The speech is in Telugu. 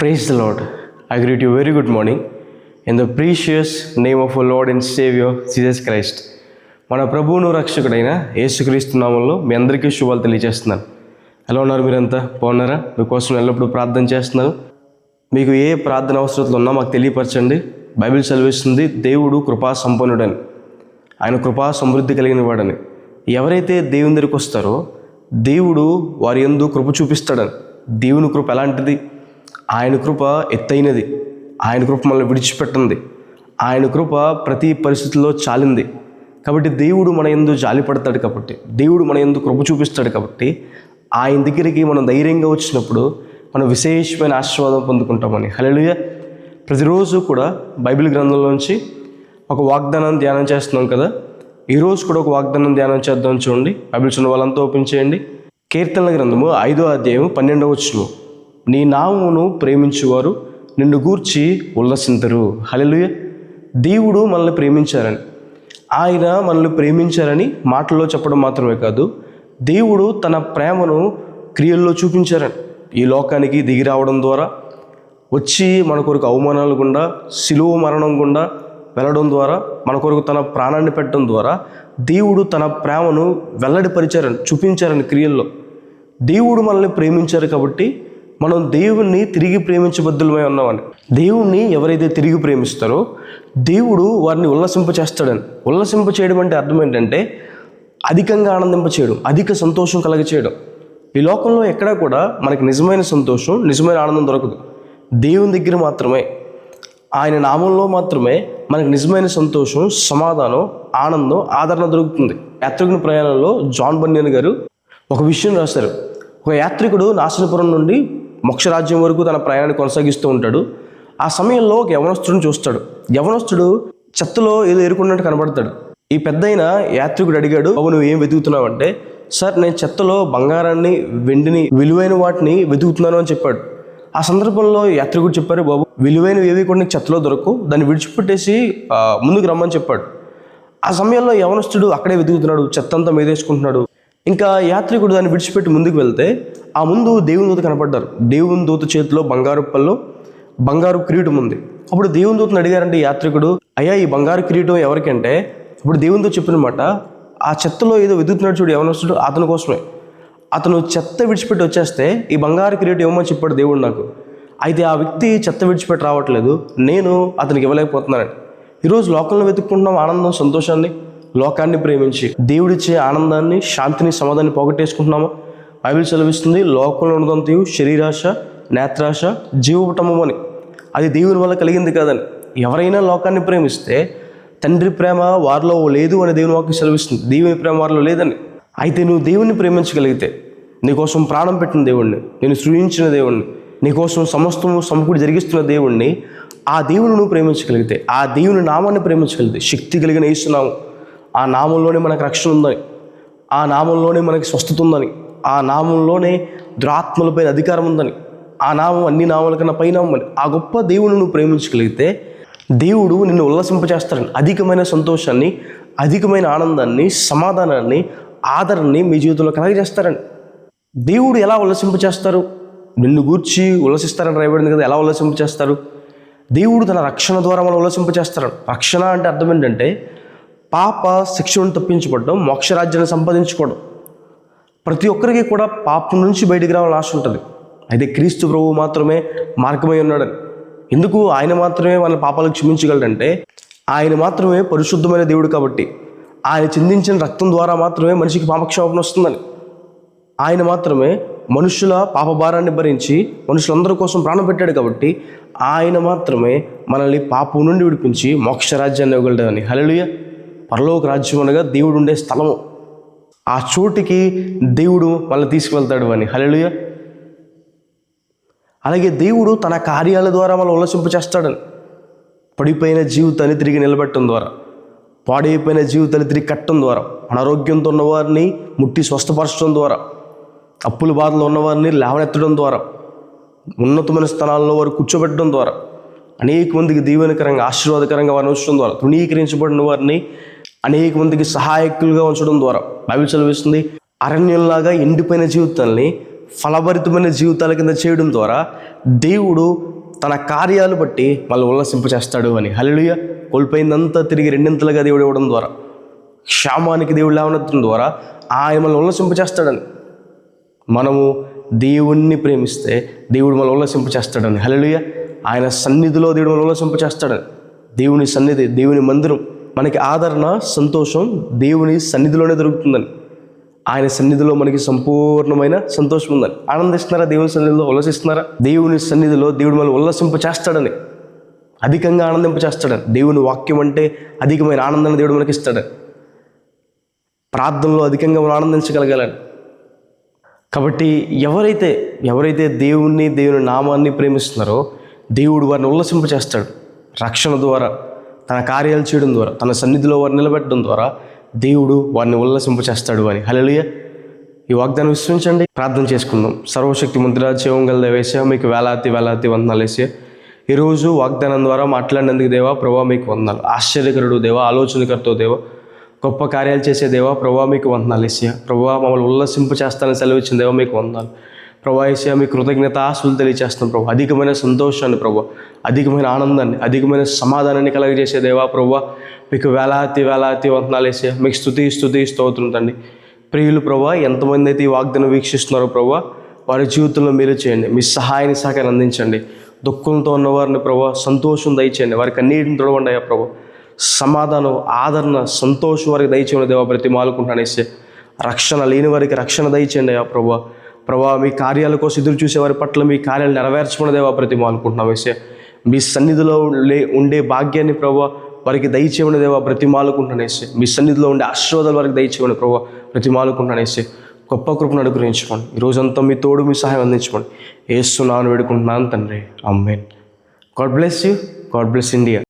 Praise the Lord. I greet you very good morning in the precious name of our Lord and Savior Jesus Christ. మన ప్రభువును రక్షకుడైన యేసుక్రీస్తు నామంలో మీ అందరికీ శుభాలు తెలియజేస్తున్నాను. ఎలా ఉన్నారు? మీరంతా బాగున్నారా? మీకోసం ఎల్లప్పుడూ ప్రార్థన చేస్తున్నాను. మీకు ఏ ప్రార్థన అవసరతలు ఉన్నా మాకు తెలియపరచండి. బైబిల్ సెలవిస్తుంది దేవుడు కృపా సంపన్నుడని, ఆయన కృపా సమృద్ధి కలిగిన వాడని. ఎవరైతే దేవుని దగ్గరికి వస్తారో దేవుడు వారి యందు కృప చూపిస్తాడని. దేవుని కృప ఎలాంటిది? ఆయన కృప ఎత్తైనది. ఆయన కృప మనల్ని విడిచిపెట్టింది. ఆయన కృప ప్రతి పరిస్థితుల్లో చాలింది. కాబట్టి దేవుడు మన యందు జాలి పడతాడు. కాబట్టి దేవుడు మన యందు కృప చూపిస్తాడు. కాబట్టి ఆయన దగ్గరికి మనం ధైర్యంగా వచ్చినప్పుడు మనం విశేషమైన ఆశీర్వాదం పొందుకుంటామని. హల్లెలూయా. ప్రతిరోజు కూడా బైబిల్ గ్రంథంలోంచి ఒక వాగ్దానాన్ని ధ్యానం చేస్తున్నాం కదా. ఈరోజు కూడా ఒక వాగ్దానం ధ్యానం చేద్దాం. చూడండి, బైబిల్ చిన్న వాళ్ళంతా ఓపెన్ చేయండి. కీర్తనల గ్రంథము 5వ అధ్యాయం 12వ వచనం. నీ నామమును ప్రేమించువారు నిన్ను గూర్చి ఉల్లసింతరు. హల్లెలూయా. దేవుడు మనల్ని ప్రేమించారని, ఆయన మనల్ని ప్రేమించారని మాటల్లో చెప్పడం మాత్రమే కాదు, దేవుడు తన ప్రేమను క్రియల్లో చూపించారని. ఈ లోకానికి దిగి రావడం ద్వారా, వచ్చి మన కొరకు అవమానాలు గుండా, శిలువ మరణం గుండా వెళ్ళడం ద్వారా, మన కొరకు తన ప్రాణాన్ని పెట్టడం ద్వారా దేవుడు తన ప్రేమను వెల్లడిపరిచారని, చూపించారని క్రియల్లో. దేవుడు మనల్ని ప్రేమించారు కాబట్టి మనం దేవుణ్ణి తిరిగి ప్రేమించబద్దులమై ఉన్నామని. దేవుణ్ణి ఎవరైతే తిరిగి ప్రేమిస్తారో దేవుడు వారిని ఉల్లసింపచేస్తాడని. ఉల్లసింప చేయడం అంటే అర్థం ఏంటంటే అధికంగా ఆనందింప చేయడం, అధిక సంతోషం కలగచేయడం. ఈ లోకంలో ఎక్కడా కూడా మనకి నిజమైన సంతోషం, నిజమైన ఆనందం దొరకదు. దేవుని దగ్గర మాత్రమే, ఆయన నామంలో మాత్రమే మనకు నిజమైన సంతోషం, సమాధానం, ఆనందం, ఆదరణ దొరుకుతుంది. యాత్రికుని ప్రయాణంలో జాన్ బన్యన్ గారు ఒక విషయం రాశారు. ఒక యాత్రికుడు నాశనపురం నుండి మోక్షరాజ్యం వరకు తన ప్రయాణాన్ని కొనసాగిస్తూ ఉంటాడు. ఆ సమయంలో ఒక యవనస్తుడిని చూస్తాడు. యవనస్తుడు చెత్తలో ఏదో ఎరుకున్నట్టు కనబడతాడు. ఈ పెద్దయిన యాత్రికుడు అడిగాడు, బాబు నువ్వు ఏం వెతుకుతున్నావు అంటే, సార్ నేను చెత్తలో బంగారాన్ని, వెండిని, విలువైన వాటిని వెతుకుతున్నాను అని చెప్పాడు. ఆ సందర్భంలో యాత్రికుడు చెప్పారు, బాబు విలువైనవి ఏవి కూడా నీకు చెత్తలో దొరకు, దాన్ని విడిచిపెట్టేసి ముందుకు రమ్మని చెప్పాడు. ఆ సమయంలో యవనస్తుడు అక్కడే వెతుకుతున్నాడు, చెత్త అంతా మీదేసుకుంటున్నాడు. ఇంకా యాత్రికుడు దాన్ని విడిచిపెట్టి ముందుకు వెళ్తే ఆ ముందు దేవుని దూత కనపడ్డారు. దేవుని దూత చేతిలో బంగారు పల్లో బంగారు కిరీటం ఉంది. అప్పుడు దేవుని దూతను అడిగారంటే యాత్రికుడు, అయ్యా ఈ బంగారు కిరీటం ఎవరికంటే? అప్పుడు దేవుని దూత చెప్పినమాట, ఆ చెత్తలో ఏదో వెతుకుతున్నాడు చూడు యవనస్తుడు, అతని కోసమే. అతను చెత్త విడిచిపెట్టి వచ్చేస్తే ఈ బంగారు కిరీటం ఇవ్వమని చెప్పాడు దేవుడు నాకు. అయితే ఆ వ్యక్తి చెత్త విడిచిపెట్టి రావట్లేదు, నేను అతనికి ఇవ్వలేకపోతున్నానని. ఈరోజు లోకంలో వెతుక్కుంటున్నాం ఆనందం, సంతోషాన్ని. లోకాన్ని ప్రేమించి దేవుడిచ్చే ఆనందాన్ని, శాంతిని, సమాధాన్ని పోగొట్టేసుకుంటున్నాము. బైబిల్ సెలవిస్తుంది, లోకంలో ఉన్నదంతయు శరీరాశ, నేత్రాశ, జీవపటము అని. అది దేవుని వల్ల కలిగింది కాదని. ఎవరైనా లోకాన్ని ప్రేమిస్తే తండ్రి ప్రేమ వారిలో లేదు అని దేవుని వాక్యం సెలవిస్తుంది. దేవుని ప్రేమ వారిలో లేదని. అయితే నువ్వు దేవుణ్ణి ప్రేమించగలిగితే, నీకోసం ప్రాణం పెట్టిన దేవుణ్ణి, నేను సృజించిన దేవుణ్ణి, నీకోసం సమస్తము సమకూడి జరిగిస్తున్న దేవుణ్ణి, ఆ దేవుని నువ్వు ప్రేమించగలిగితే, ఆ దేవుని నామాన్ని ప్రేమించగలిగితే, శక్తి కలిగిన యేసునామం, ఆ నామంలోనే మనకు రక్షణ ఉందని, ఆ నామంలోనే మనకి స్వస్థత ఉందని, ఆ నామంలోనే దురాత్మలపై అధికారం ఉందని, ఆ నామం అన్ని నామాల కన్నా పైన ఉందని, ఆ గొప్ప దేవుని నువ్వు ప్రేమించగలిగితే దేవుడు నిన్ను ఉల్లసింపచేస్తాడని. అధికమైన సంతోషాన్ని, అధికమైన ఆనందాన్ని, సమాధానాన్ని, ఆదరణని మీ జీవితంలో కలగజేస్తారని. దేవుడు ఎలా ఉల్లసింపచేస్తారు? నిన్ను గూర్చి ఉల్లసిస్తారని రాయబడింది కదా. ఎలా ఉల్లసింపచేస్తారు? దేవుడు తన రక్షణ ద్వారా మనం ఉల్లసింపచేస్తారని. రక్షణ అంటే అర్థం ఏంటంటే పాప శిక్షను తప్పించబడడం, మోక్షరాజ్యాన్ని సంపాదించుకోవడం. ప్రతి ఒక్కరికి కూడా పాపం నుంచి బయటికి రావాలని ఆశ ఉంటుంది. అయితే క్రీస్తు ప్రభువు మాత్రమే మార్గమై ఉన్నాడని. ఎందుకు? ఆయన మాత్రమే మన పాపాలకు క్షమించగలడంటే ఆయన మాత్రమే పరిశుద్ధమైన దేవుడు కాబట్టి, ఆయన చిందించిన రక్తం ద్వారా మాత్రమే మనిషికి పాపక్షమాపణ వస్తుందని. ఆయన మాత్రమే మనుషుల పాపభారాన్ని భరించి మనుషులందరి కోసం ప్రాణం పెట్టాడు కాబట్టి ఆయన మాత్రమే మనల్ని పాపం నుండి విడిపించి మోక్షరాజ్యాన్ని ఇవ్వగలడని. హల్లెలూయా. పరలోక రాజ్యం అనగా దేవుడు ఉండే స్థలము. ఆ చోటికి దేవుడు మనల్ని తీసుకువెళ్తాడు అని. హల్లెలూయా. అలాగే దేవుడు తన కార్యాల ద్వారా మనం ఉల్లసింపచేస్తాడని. పడిపోయిన జీవితాన్ని తిరిగి నిలబెట్టడం ద్వారా, పాడైపోయిన జీవితాన్ని తిరిగి కట్టడం ద్వారా, అనారోగ్యంతో ఉన్నవారిని ముట్టి స్వస్థపరచడం ద్వారా, అప్పుల బాధలో ఉన్నవారిని లేవనెత్తడం ద్వారా, ఉన్నతమైన స్థానాల్లో వారు కూర్చోబెట్టడం ద్వారా, అనేక మందికి దీవెనకరంగా, ఆశీర్వాదకరంగా వారిని ఉంచడం ద్వారా, తృణీకరించబడిన వారిని అనేక మందికి సహాయకులుగా ఉంచడం ద్వారా. బైబిల్ సెలవిస్తుంది, అరణ్యంలాగా ఎండిపోయిన జీవితాన్ని ఫలభరితమైన జీవితాల కింద చేయడం ద్వారా దేవుడు తన కార్యాలు బట్టి మళ్ళీ ఉల్లసింప చేస్తాడు అని. హల్లెలూయా. కోల్పోయిందంతా తిరిగి రెండింతలుగా దేవుడు ఇవ్వడం ద్వారా, క్షామానికి దేవుడు లేవనెత్తడం ద్వారా ఆయన మనల్ని ఉల్లసింప చేస్తాడని. మనము దేవుణ్ణి ప్రేమిస్తే దేవుడు మనల్ని ఉల్లసింప చేస్తాడని. హల్లెలూయా. ఆయన సన్నిధిలో దేవుడు మనల్ని ఉల్లసింప చేస్తాడని. దేవుని సన్నిధి, దేవుని మందిరం, మనకి ఆదరణ, సంతోషం దేవుని సన్నిధిలోనే దొరుకుతుందని. ఆయన సన్నిధిలో మనకి సంపూర్ణమైన సంతోషం ఉందని. ఆనందిస్తున్నారా? దేవుని సన్నిధిలో ఉల్లసిస్తున్నారా? దేవుని సన్నిధిలో దేవుడు మనల్ని ఉల్లసింప చేస్తాడని, అధికంగా ఆనందింప చేస్తాడని. దేవుని వాక్యం అంటే అధికమైన ఆనందాన్ని దేవుడు మనకి ఇస్తాడని. ప్రార్థనలో అధికంగా మనం ఆనందించగలగాలని. కాబట్టి ఎవరైతే దేవుని నామాన్ని ప్రేమిస్తున్నారో దేవుడు వారిని ఉల్లసింప చేస్తాడు. రక్షణ ద్వారా, తన కార్యాలు చేయడం ద్వారా, తన సన్నిధిలో వారిని నిలబెట్టడం ద్వారా దేవుడు వారిని ఉల్లసింప చేస్తాడు అని. హల్లెలూయా. ఈ వాగ్దానం విశ్వసించండి. ప్రార్థన చేసుకుందాం. సర్వశక్తి మంత్రుడా, జీవం గల దేవేశ, మీకు వేలాది వందనాలు వేసే. ఈరోజు వాగ్దానం ద్వారా మాట్లాడినందుకు దేవా ప్రభా మీకు వందనాలు. ఆశ్చర్యకరుడు దేవా, ఆలోచనకర్తో దేవా, గొప్ప కార్యాలు చేసే దేవా ప్రభా మీకు వందనాలు ఏసయ్యా. ప్రభా మమ్మల్ని ఉల్లసింప చేస్తానని సెలవిచ్చిన దేవా మీకు వందనాలు. ప్రభా ఏసయ్యా మీ కృతజ్ఞత ఆశలు తెలియజేస్తాం ప్రభా. అధికమైన సంతోషాన్ని ప్రభా, అధికమైన ఆనందాన్ని, అధికమైన సమాధానాన్ని కలగజేసే దేవా ప్రభా మీకు వేలాది వందనాలు ఏసయ్యా. మీకు స్తుతి స్తోత్రం తండ్రి. ప్రియులు ప్రభా, ఎంతమంది అయితే ఈ వాగ్దానం వీక్షిస్తున్నారో ప్రభా, వారి జీవితంలో మీరు చేయండి. మీ సహాయాన్ని సహకారం అందించండి. దుఃఖంతో ఉన్నవారిని ప్రభా సంతోషం దయచేయండి. వారికి అన్నిటిని తొడవండి అయ్యా ప్రభా. సమాధానం, ఆదరణ, సంతోషం వారికి దయచేయండి దేవా. బ్రతిమాలుకుంటాను వేసే. రక్షణ లేని వారికి రక్షణ దయచేయండి అయ్యా ప్రభా. మీ కార్యాల కోసం ఎదురు చూసే వారి పట్ల మీ కార్యాలు నెరవేర్చుకున్న దేవా బ్రతిమాలుకుంటున్నాం వేసే. మీ సన్నిధిలో ఉండే భాగ్యాన్ని ప్రభా వారికి దయచేయమని దేవా బ్రతిమాలుకుంటాను వేసే. మీ సన్నిధిలో ఉండే ఆశీర్వాదాలు వారికి దయచేయమని ప్రభా బ్రతిమాలుకుంటాను వేసే. గొప్ప కృపను అనుగ్రహించుకోండి. ఈ రోజంతా మీ తోడు, మీ సహాయం అందించుకోండి. యేసు నామమున వేడుకుంటున్నాను తండ్రి. Amen. God bless you. God bless India.